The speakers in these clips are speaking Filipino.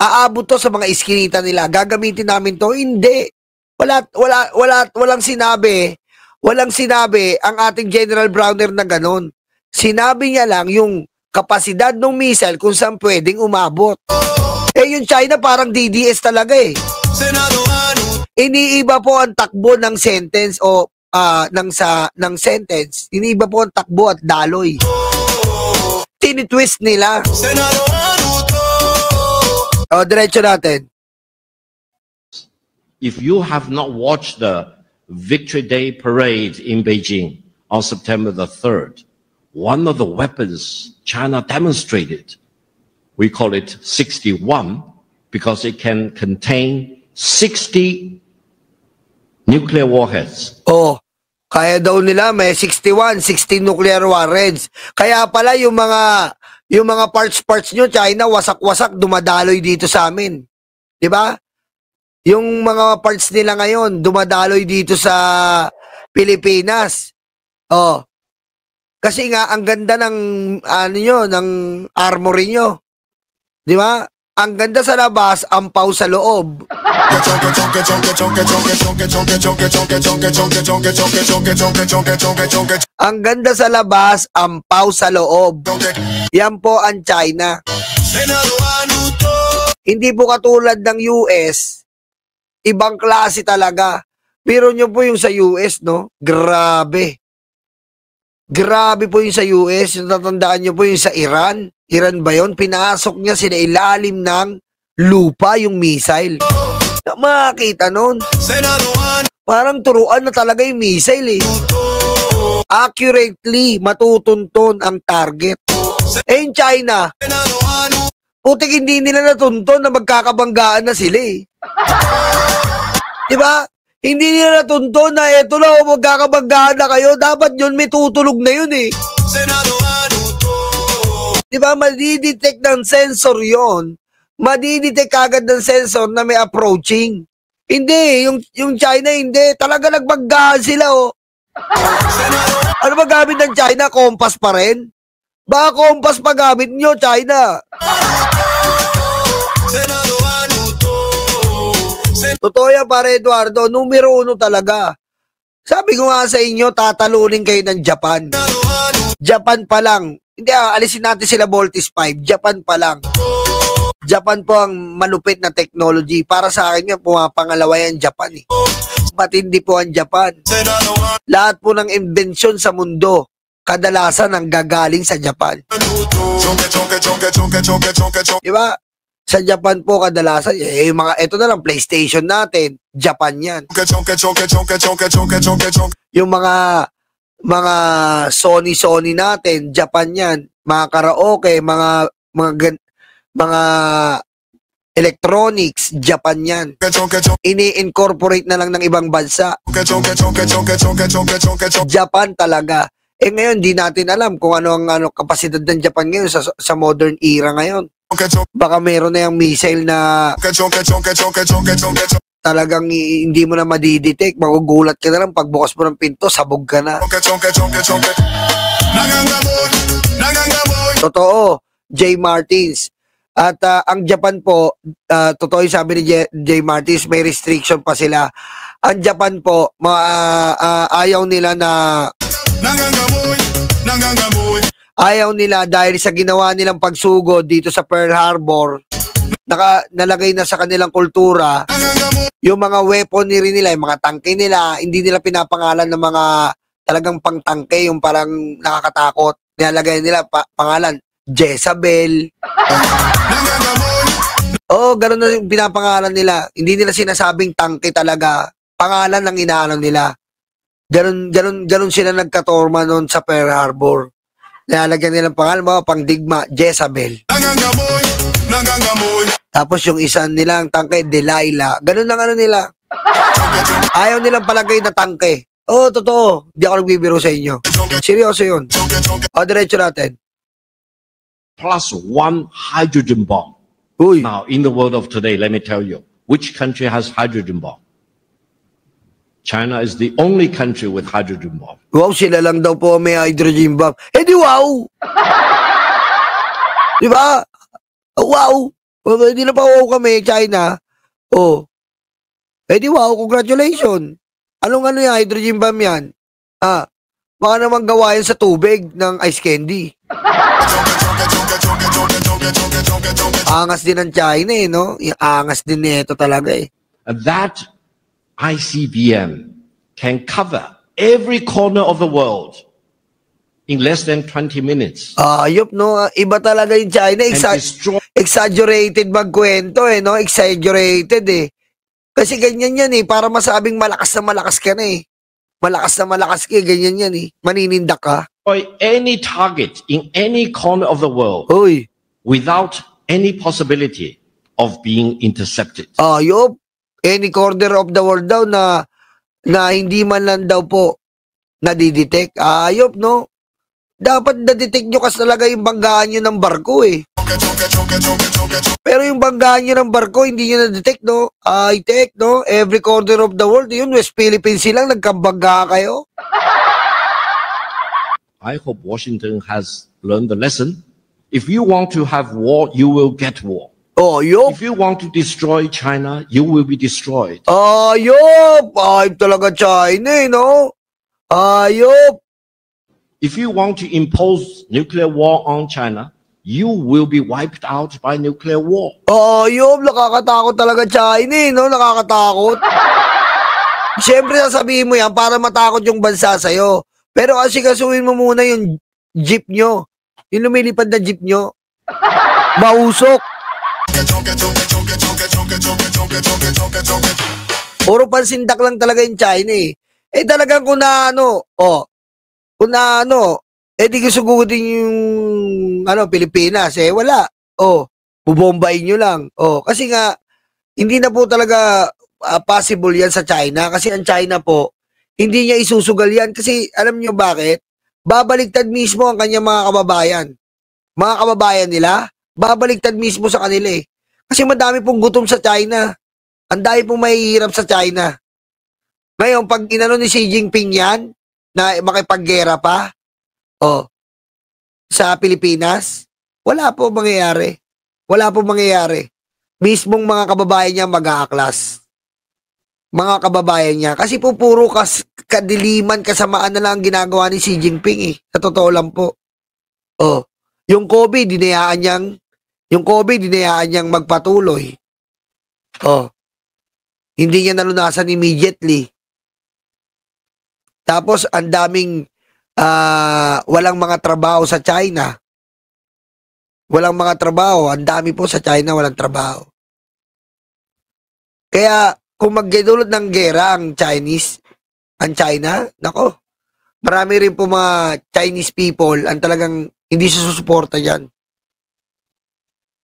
Aabot to sa mga iskinita nila. Gagamitin namin to. Hindi. Walang sinabi. Walang sinabi ang ating General Browner na ganun. Sinabi niya lang yung kapasidad ng missile kung saan pwedeng umabot. Yung China parang DDS talaga eh. Iniiba po ang takbo ng sentence o ng sentence. Iniiba po ang takbo at daloy. Tinitwist nila. Diretso natin. If you have not watched the Victory Day parade in Beijing on September the 3rd, one of the weapons China demonstrated, we call it 61 because it can contain 60 nuclear warheads. Kaya daw nila may 16 nuclear warheads. Kaya pala yung mga parts nyo, China, wasak-wasak, dumadaloy dito sa amin. 'Di ba? Yung mga parts nila ngayon, dumadaloy dito sa Pilipinas. Kasi nga, ang ganda ng, ng armory nyo. 'Di ba? Ang ganda sa labas, ampaw sa loob. Ang ganda sa labas, ampaw sa loob. Yan po ang China. Hindi po katulad ng US, ibang klase talaga. Pero nyo po yung sa US, no? Grabe. Grabe po yung sa US. Natatandaan nyo po yung sa Iran. Iran ba yun? Pinasok niya sila ilalim ng lupa yung missile. Makakita nun. Parang turuan na talaga yung missile eh. Accurately matutunton ang target. Yung China, putik hindi nila natunton na magkakabanggaan na sila eh. Diba? Hindi nila natunton na eto na magkakabanggaan na kayo. Dapat yun may tutulog na yun eh. Diba, madidetect ng sensor yon. Madidetect agad ng sensor na may approaching. Hindi, yung China hindi. Talaga nagbanggaan sila oh. Ano ba gamit ng China? Compass pa rin? Baka compass pa gamit nyo, China. Totoo yan pare Eduardo, numero 1 talaga. Sabi ko nga sa inyo, tatalunin kayo ng Japan. Japan pa lang. Hindi, alisin natin sila Voltis 5. Japan pa lang. Japan po ang malupit na technology. Para sa akin yan, pumapangalawa yan Japan eh. Matindi po ang Japan. Lahat po ng imbensyon sa mundo, kadalasan ang gagaling sa Japan. Diba? Sa Japan po kadalasan, ito na lang, PlayStation natin, Japan yan. Yung mga Sony natin, Japan yan. Mga karaoke, mga electronics, Japan yan. Ini-incorporate na lang ng ibang bansa. Japan talaga. Ngayon, di natin alam kung ano ang kapasidad ng Japan ngayon sa modern era ngayon. Baka meron na yung missile na talagang hindi mo na madidetect. Magugulat ka na lang pagbukas mo ng pinto, sabog ka na. Totoo, J. Martins. At ang Japan po, totoo yung sabi ni J. Martins, may restriction pa sila. Ang Japan po, ayaw nila na ayaw nila dahil sa ginawa nilang pagsugod dito sa Pearl Harbor, nalagay na sa kanilang kultura yung mga weaponry nila, yung mga tangke nila, hindi nila pinapangalan ng mga talagang pangtangke, yung parang nakakatakot. Nilalagay nila pangalan, Jezabel. Ganun na yung pinapangalan nila. Hindi nila sinasabing tangke talaga. Pangalan ang inaalam nila. Ganun sila nagkatorma noon sa Pearl Harbor. Nilalagyan nilang pangalan, mga pangdigma, Jezabel. Tapos yung isa nilang tangke, Delilah. Ganun lang nila. Ayaw nilang palagay na tangke. Totoo. Di ako nagbibiro sa inyo. Seryoso yun. Diretso natin. Plus one hydrogen bomb. Uy. Now, in the world of today, let me tell you, which country has hydrogen bomb? China is the only country with hydrogen bomb. Wow, sila lang daw po may hydrogen bomb. Di wow! Di ba? Wow! O, hindi na pa wow kami, China. O, di wow, congratulations. Anong ano yan, hydrogen bomb yan? Baka naman gawa yan sa tubig ng ice candy. Angas din ng China no? Yung angas din nito talaga That ICBM can cover every corner of the world in less than 20 minutes. Ayop, no? Iba talaga yung China. Exaggerated magkwento, no? Exaggerated, Kasi ganyan yan, para masabing malakas na malakas ka na, Malakas na malakas ka, ganyan yan, Maninindak ka. Any target in any corner of the world without any possibility of being intercepted. Ayop. Any corner of the world daw na hindi man lang daw po nadidetect. Ayop, no? Dapat nadetect nyo kasi talaga yung banggaan nyo ng barko, Pero yung banggaan nyo ng barko, hindi nyo na-detect, no? High-tech, no? Every corner of the world, yun, West Philippines silang nagkambangga kayo. I hope Washington has learned the lesson. If you want to have war, you will get war. Ayop. If you want to destroy China, you will be destroyed. Ayop. Ayop talaga China, no? Ayop. If you want to impose nuclear war on China, you will be wiped out by nuclear war. Ayop. Nakakatakot talaga China, no? Nakakatakot. Siyempre sasabihin mo yan para matakot yung bansa sa'yo. Pero asikasuhin mo muna yung jeep nyo. Yung lumilipad na jeep nyo. Mausok. Puro pansindak lang talaga yung China, talagang kung na di gusugutin yung Pilipinas, wala. Bubombayin nyo lang. Kasi nga, hindi na po talaga possible yan sa China. Kasi ang China po, hindi niya isusugal yan. Kasi alam nyo bakit? Babaliktad mismo ang kanyang mga kababayan. Mga kababayan nila, babaliktad mismo sa kanila Kasi madami pong gutom sa China. Ang dami pong mahihirap sa China. Ngayon, pag inano ni Xi Jinping yan, na makipaggera pa, sa Pilipinas, wala po mangyayari. Wala po mangyayari. Mismong mga kababayan niya mag-aaklas. Mga kababayan niya. Kasi po puro kadiliman, kasamaan na lang ang ginagawa ni Xi Jinping Sa totoo lang po. Yung COVID, dinayaan niyang magpatuloy. Hindi niya nalunasan immediately. Tapos, ang daming walang mga trabaho sa China. Walang mga trabaho. Ang dami po sa China, walang trabaho. Kaya, kung magdudulot ng gera ang China, nako, marami rin po mga Chinese people ang talagang hindi susuporta dyan.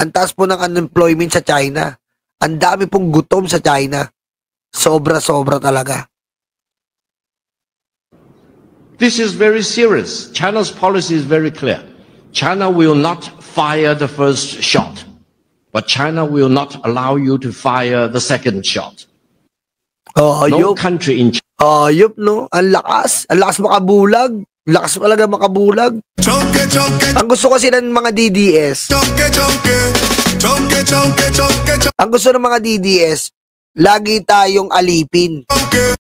Ang taas po ng unemployment sa China. Ang dami pong gutom sa China. Sobra-sobra talaga. This is very serious. China's policy is very clear. China will not fire the first shot, but China will not allow you to fire the second shot. No country in China. Ayop, no? Ang lakas. Ang lakas makabulag. Lakas talaga makabulag. Ang gusto kasi ng mga DDS. Ang gusto ng mga DDS, lagi tayong alipin.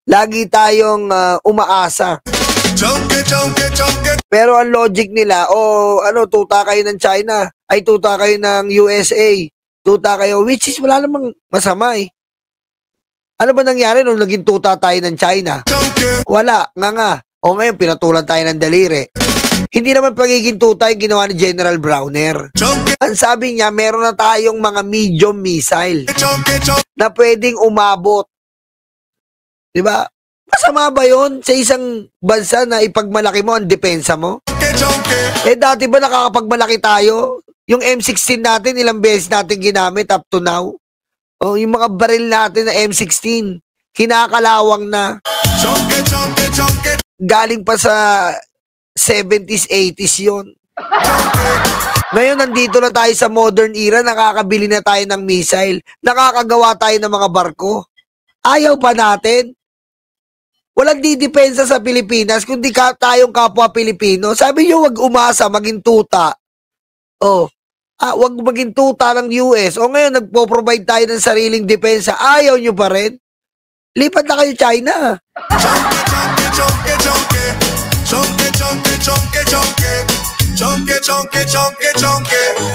Lagi tayong umaasa. Pero ang logic nila, tuta kayo ng China, ay tuta kayo ng USA, tuta kayo, which is wala namang masama Ano ba nangyari nung naging tuta tayo ng China? Wala, nga. O ngayon, pinatulan tayo ng daliri. Hindi naman pagiging tuta yung ginawa ni General Browner. Ang sabi niya, meron na tayong mga medium missile na pwedeng umabot. Diba? Masama ba yun sa isang bansa na ipagmalaki mo ang depensa mo? Dati ba nakakapagmalaki tayo? Yung M16 natin, ilang beses natin ginamit up to now? Yung mga baril natin na M16, kinakalawang na. Galing pa sa 70s, 80s yun. Ngayon, nandito na tayo sa modern era, nakakabili na tayo ng missile, nakakagawa tayo ng mga barko. Ayaw pa natin. Walang didepensa sa Pilipinas, kundi tayong kapwa Pilipino. Sabi nyo, wag umasa, maging tuta. wag maging tuta ng US. O ngayon, nagpo-provide tayo ng sariling depensa. Ayaw nyo pa rin? Lipat na kayo China. Chonke, chonke, chonke, chonke, chonke, chonke, chonke, chonke, chonke, chonke, chonke.